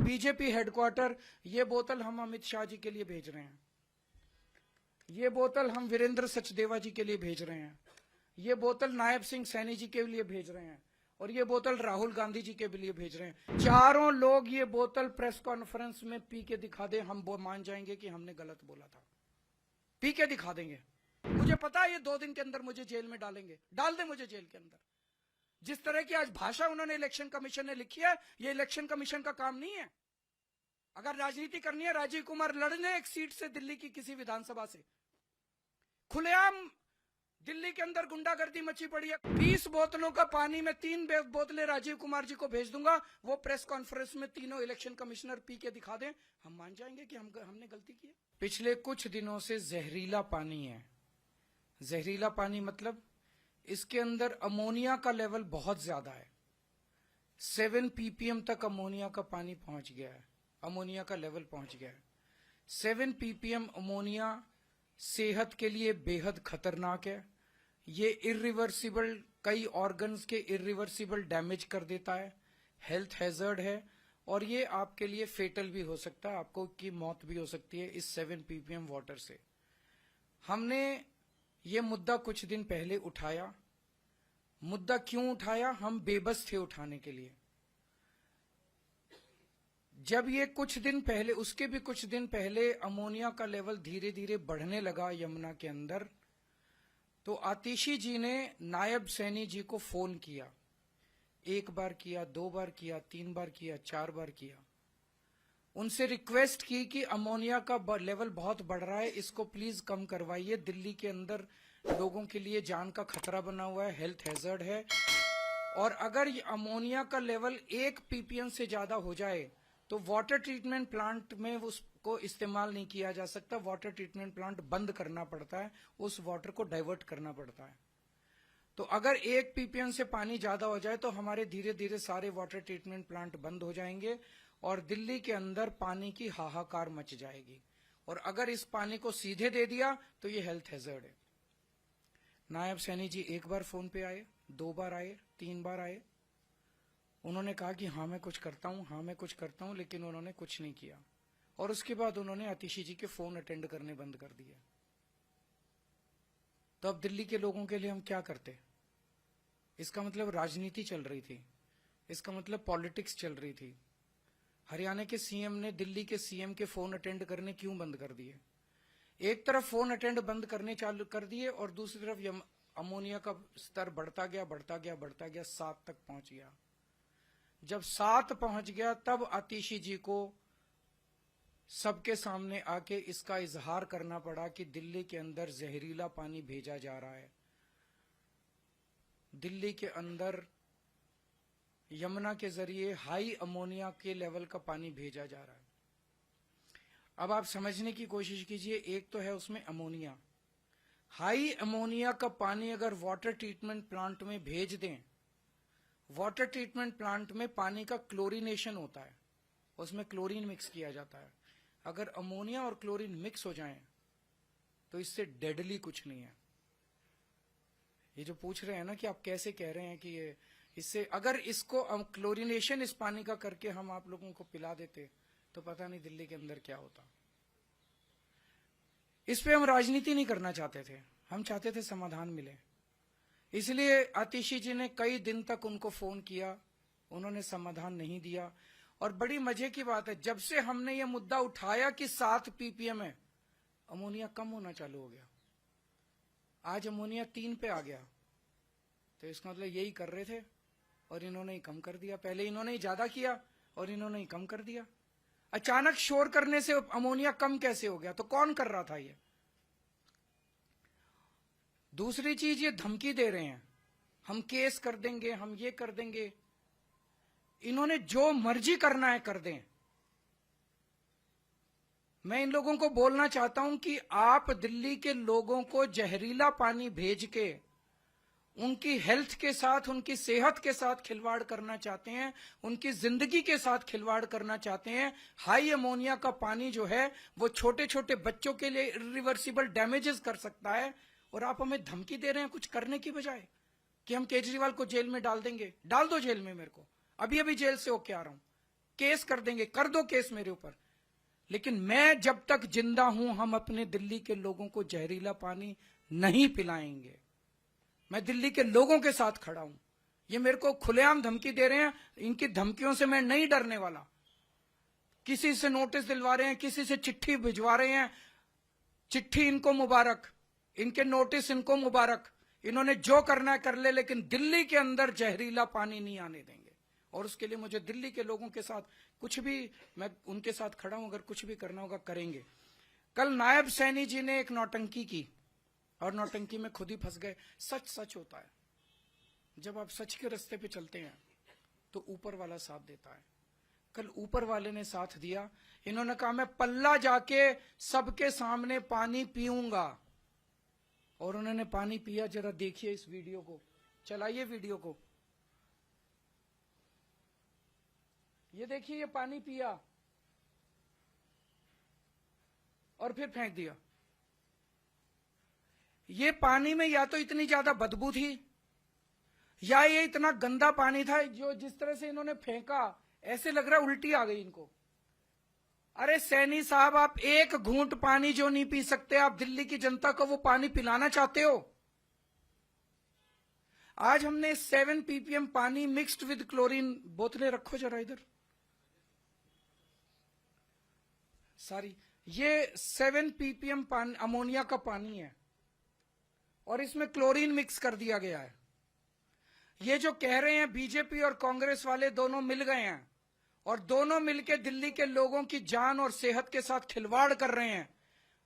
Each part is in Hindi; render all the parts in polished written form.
बीजेपी हेडक्वार्टर, ये बोतल हम अमित शाह जी के लिए भेज रहे हैं, ये बोतल हम वीरेंद्र सचदेवा जी के लिए भेज रहे हैं, ये बोतल नायब सिंह सैनी जी के लिए भेज रहे हैं, और ये बोतल राहुल गांधी जी के लिए भेज रहे हैं। चारों लोग ये बोतल प्रेस कॉन्फ्रेंस में पी के दिखा दे, हम वो मान जाएंगे कि हमने गलत बोला था। पी के दिखा देंगे। मुझे पता है ये 2 दिन के अंदर मुझे जेल में डालेंगे, डाल दे मुझे जेल के अंदर। जिस तरह की आज भाषा उन्होंने इलेक्शन कमीशन ने लिखी है, ये इलेक्शन कमीशन का काम नहीं है। अगर राजनीति करनी है, राजीव कुमार लड़ने एक सीट से दिल्ली की किसी विधानसभा से, खुलेआम दिल्ली के अंदर गुंडागर्दी मची पड़ी है। 20 बोतलों का पानी में 3 बोतलें राजीव कुमार जी को भेज दूंगा, वो प्रेस कॉन्फ्रेंस में तीनों इलेक्शन कमिश्नर पी के दिखा दें, हम मान जाएंगे कि हमने गलती की है। पिछले कुछ दिनों से जहरीला पानी है। जहरीला पानी मतलब इसके अंदर अमोनिया का लेवल बहुत ज्यादा है। 7 ppm तक अमोनिया का पानी पहुंच गया है, अमोनिया का लेवल पहुंच गया है। 7 ppm अमोनिया सेहत के लिए बेहद खतरनाक है। ये इरिवर्सिबल, कई ऑर्गन्स के इरिवर्सिबल डैमेज कर देता है, हेल्थ हैजर्ड है, और ये आपके लिए फेटल भी हो सकता है, आपको की मौत भी हो सकती है इस 7 ppm वाटर से। हमने ये मुद्दा कुछ दिन पहले उठाया। मुद्दा क्यों उठाया? हम बेबस थे उठाने के लिए। जब ये कुछ दिन पहले, उसके भी कुछ दिन पहले अमोनिया का लेवल धीरे धीरे बढ़ने लगा यमुना के अंदर, तो आतिशी जी ने नायब सैनी जी को फोन किया। 1 बार किया, 2 बार किया, 3 बार किया, 4 बार किया। उनसे रिक्वेस्ट की कि अमोनिया का लेवल बहुत बढ़ रहा है, इसको प्लीज कम करवाइए। दिल्ली के अंदर लोगों के लिए जान का खतरा बना हुआ है, हेल्थ हैजर्ड है, और अगर ये अमोनिया का लेवल 1 ppm से ज्यादा हो जाए तो वाटर ट्रीटमेंट प्लांट में उसको इस्तेमाल नहीं किया जा सकता। वाटर ट्रीटमेंट प्लांट बंद करना पड़ता है, उस वाटर को डाइवर्ट करना पड़ता है। तो अगर 1 ppm से पानी ज्यादा हो जाए तो हमारे धीरे धीरे सारे वाटर ट्रीटमेंट प्लांट बंद हो जाएंगे और दिल्ली के अंदर पानी की हाहाकार मच जाएगी। और अगर इस पानी को सीधे दे दिया तो ये हेल्थ हैजर्ड है। नायब सैनी जी 1 बार फोन पे आए, 2 बार आए, 3 बार आए। उन्होंने कहा कि हाँ मैं कुछ करता हूं, हाँ मैं कुछ करता हूं, लेकिन उन्होंने कुछ नहीं किया। और उसके बाद उन्होंने आतिशी जी के फोन अटेंड करने बंद कर दिए। तो अब दिल्ली के लोगों के लिए हम क्या करते? इसका मतलब राजनीति चल रही थी, इसका मतलब पॉलिटिक्स चल रही थी। हरियाणा के सीएम ने दिल्ली के सीएम के फोन अटेंड करने क्यों बंद कर दिए? एक तरफ फोन अटेंड बंद करने चालू कर दिए और दूसरी तरफ अमोनिया का स्तर बढ़ता गया, बढ़ता गया, बढ़ता गया, 7 तक पहुंच गया। जब 7 पहुंच गया तब आतिशी जी को सबके सामने आके इसका इजहार करना पड़ा कि दिल्ली के अंदर जहरीला पानी भेजा जा रहा है, दिल्ली के अंदर यमुना के जरिए हाई अमोनिया के लेवल का पानी भेजा जा रहा है। अब आप समझने की कोशिश कीजिए, एक तो है उसमें अमोनिया, हाई अमोनिया का पानी अगर वाटर ट्रीटमेंट प्लांट में भेज दें, वाटर ट्रीटमेंट प्लांट में पानी का क्लोरीनेशन होता है, उसमें क्लोरीन मिक्स किया जाता है। अगर अमोनिया और क्लोरीन मिक्स हो जाएं तो इससे डेडली कुछ नहीं है। ये जो पूछ रहे हैं ना कि आप कैसे कह रहे हैं कि ये इससे, अगर इसको क्लोरीनेशन इस पानी का करके हम आप लोगों को पिला देते तो पता नहीं दिल्ली के अंदर क्या होता। इस पे हम राजनीति नहीं करना चाहते थे, हम चाहते थे समाधान मिले। इसलिए आतिशी जी ने कई दिन तक उनको फोन किया, उन्होंने समाधान नहीं दिया। और बड़ी मजे की बात है, जब से हमने ये मुद्दा उठाया कि 7 ppm है, अमोनिया कम होना चालू हो गया। आज अमोनिया 3 पे आ गया, तो इसका मतलब यही कर रहे थे और इन्होंने ही कम कर दिया। पहले इन्होंने ही ज्यादा किया और इन्होंने ही कम कर दिया। अचानक शोर करने से अमोनिया कम कैसे हो गया? तो कौन कर रहा था ये? दूसरी चीज, ये धमकी दे रहे हैं, हम केस कर देंगे, हम ये कर देंगे। इन्होंने जो मर्जी करना है कर दें। मैं इन लोगों को बोलना चाहता हूं कि आप दिल्ली के लोगों को जहरीला पानी भेज के उनकी हेल्थ के साथ, उनकी सेहत के साथ खिलवाड़ करना चाहते हैं, उनकी जिंदगी के साथ खिलवाड़ करना चाहते हैं। हाई अमोनिया का पानी जो है वो छोटे छोटे बच्चों के लिए इरिवर्सिबल डैमेजेस कर सकता है, और आप हमें धमकी दे रहे हैं कुछ करने की बजाय कि हम केजरीवाल को जेल में डाल देंगे। डाल दो जेल में, मेरे को अभी अभी जेल से होके आ रहा हूं। केस कर देंगे, कर दो केस मेरे ऊपर, लेकिन मैं जब तक जिंदा हूं हम अपने दिल्ली के लोगों को जहरीला पानी नहीं पिलाएंगे। मैं दिल्ली के लोगों के साथ खड़ा हूं। ये मेरे को खुलेआम धमकी दे रहे हैं, इनकी धमकियों से मैं नहीं डरने वाला। किसी से नोटिस दिलवा रहे हैं, किसी से चिट्ठी भिजवा रहे हैं, चिट्ठी इनको मुबारक, इनके नोटिस इनको मुबारक, इन्होंने जो करना है कर ले, लेकिन दिल्ली के अंदर जहरीला पानी नहीं आने देंगे। और उसके लिए मुझे दिल्ली के लोगों के साथ कुछ भी, मैं उनके साथ खड़ा हूं, अगर कुछ भी करना होगा करेंगे। कल नायब सैनी जी ने एक नौटंकी की और नौटंकी में खुद ही फंस गए। सच सच होता है, जब आप सच के रास्ते पे चलते हैं तो ऊपर वाला साथ देता है। कल ऊपर वाले ने साथ दिया, इन्होंने कहा मैं पल्ला जाके सबके सामने पानी पीऊंगा, और उन्होंने पानी पिया। जरा देखिए इस वीडियो को, चलाइए वीडियो को, ये देखिए, ये पानी पिया और फिर फेंक दिया। ये पानी में या तो इतनी ज्यादा बदबू थी, या ये इतना गंदा पानी था, जो जिस तरह से इन्होंने फेंका ऐसे लग रहा उल्टी आ गई इनको। अरे सैनी साहब, आप एक घूंट पानी जो नहीं पी सकते, आप दिल्ली की जनता को वो पानी पिलाना चाहते हो? आज हमने 7 ppm पानी मिक्स्ड विद क्लोरीन, बोतलें रखो जरा इधर, सॉरी, ये 7 ppm पानी अमोनिया का पानी है और इसमें क्लोरीन मिक्स कर दिया गया है। ये जो कह रहे हैं बीजेपी और कांग्रेस वाले दोनों मिल गए हैं और दोनों मिलकर दिल्ली के लोगों की जान और सेहत के साथ खिलवाड़ कर रहे हैं।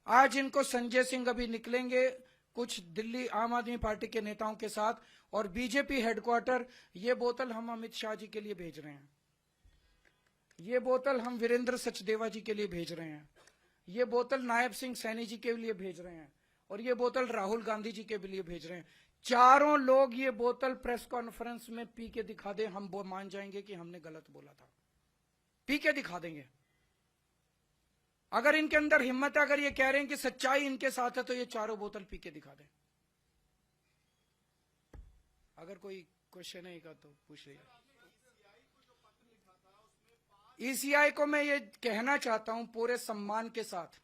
आज इनको संजय सिंह अभी निकलेंगे कुछ दिल्ली आम आदमी पार्टी के नेताओं के साथ, और बीजेपी हेडक्वार्टर, ये बोतल हम अमित शाह जी के लिए भेज रहे हैं, ये बोतल हम वीरेंद्र सचदेवा जी के लिए भेज रहे हैं, ये बोतल नायब सिंह सैनी जी के लिए भेज रहे हैं, और ये बोतल राहुल गांधी जी के लिए भेज रहे हैं। चारों लोग ये बोतल प्रेस कॉन्फ्रेंस में पी के दिखा दे, हम वो मान जाएंगे कि हमने गलत बोला था। पी के दिखा देंगे। अगर इनके अंदर हिम्मत है, अगर ये कह रहे हैं कि सच्चाई इनके साथ है, तो ये चारों बोतल पी के दिखा दें। अगर कोई क्वेश्चन है का तो पूछ लीजिए। ईसीआई को मैं ये कहना चाहता हूं पूरे सम्मान के साथ,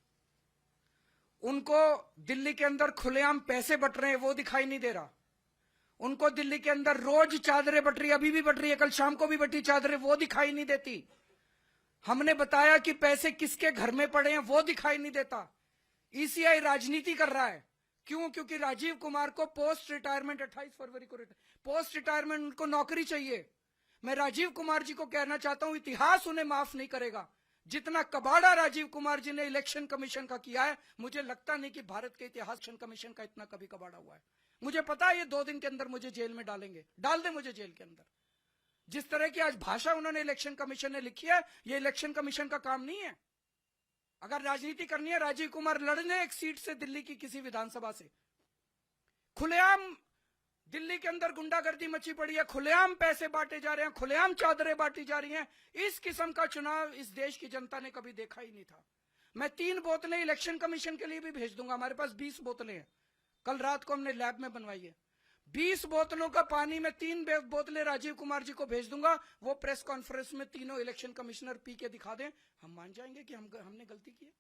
उनको दिल्ली के अंदर खुलेआम पैसे बट रहे हैं वो दिखाई नहीं दे रहा। उनको दिल्ली के अंदर रोज चादरें बट रही, अभी भी बट रही है, कल शाम को भी बटी चादरें, वो दिखाई नहीं देती। हमने बताया कि पैसे किसके घर में पड़े हैं, वो दिखाई नहीं देता। ईसीआई राजनीति कर रहा है। क्यों? क्योंकि राजीव कुमार को पोस्ट रिटायरमेंट 28 फरवरी को पोस्ट रिटायरमेंट उनको नौकरी चाहिए। मैं राजीव कुमार जी को कहना चाहता हूं, इतिहास उन्हें माफ नहीं करेगा। जितना कबाड़ा राजीव कुमार जी ने इलेक्शन कमीशन का किया है, मुझे लगता नहीं कि भारत के इतिहास इलेक्शन कमीशन का इतना कभी कबाड़ा हुआ है। मुझे पता है ये 2 दिन के अंदर मुझे जेल में डालेंगे, डाल दे मुझे जेल के अंदर। जिस तरह की आज भाषा उन्होंने इलेक्शन कमीशन ने लिखी है, ये इलेक्शन कमीशन का काम नहीं है। अगर राजनीति करनी है, राजीव कुमार लड़ने एक सीट से दिल्ली की किसी विधानसभा से। खुलेआम दिल्ली के अंदर गुंडागर्दी मची पड़ी है, खुलेआम पैसे बांटे जा रहे हैं, खुलेआम चादरें बांटी जा रही हैं। इस किस्म का चुनाव इस देश की जनता ने कभी देखा ही नहीं था। मैं 3 बोतलें इलेक्शन कमीशन के लिए भी भेज दूंगा। हमारे पास 20 बोतलें हैं, कल रात को हमने लैब में बनवाई है। 20 बोतलों का पानी में 3 बोतलें राजीव कुमार जी को भेज दूंगा। वो प्रेस कॉन्फ्रेंस में तीनों इलेक्शन कमिश्नर पी के दिखा दें, हम मान जाएंगे कि हमने गलती की है।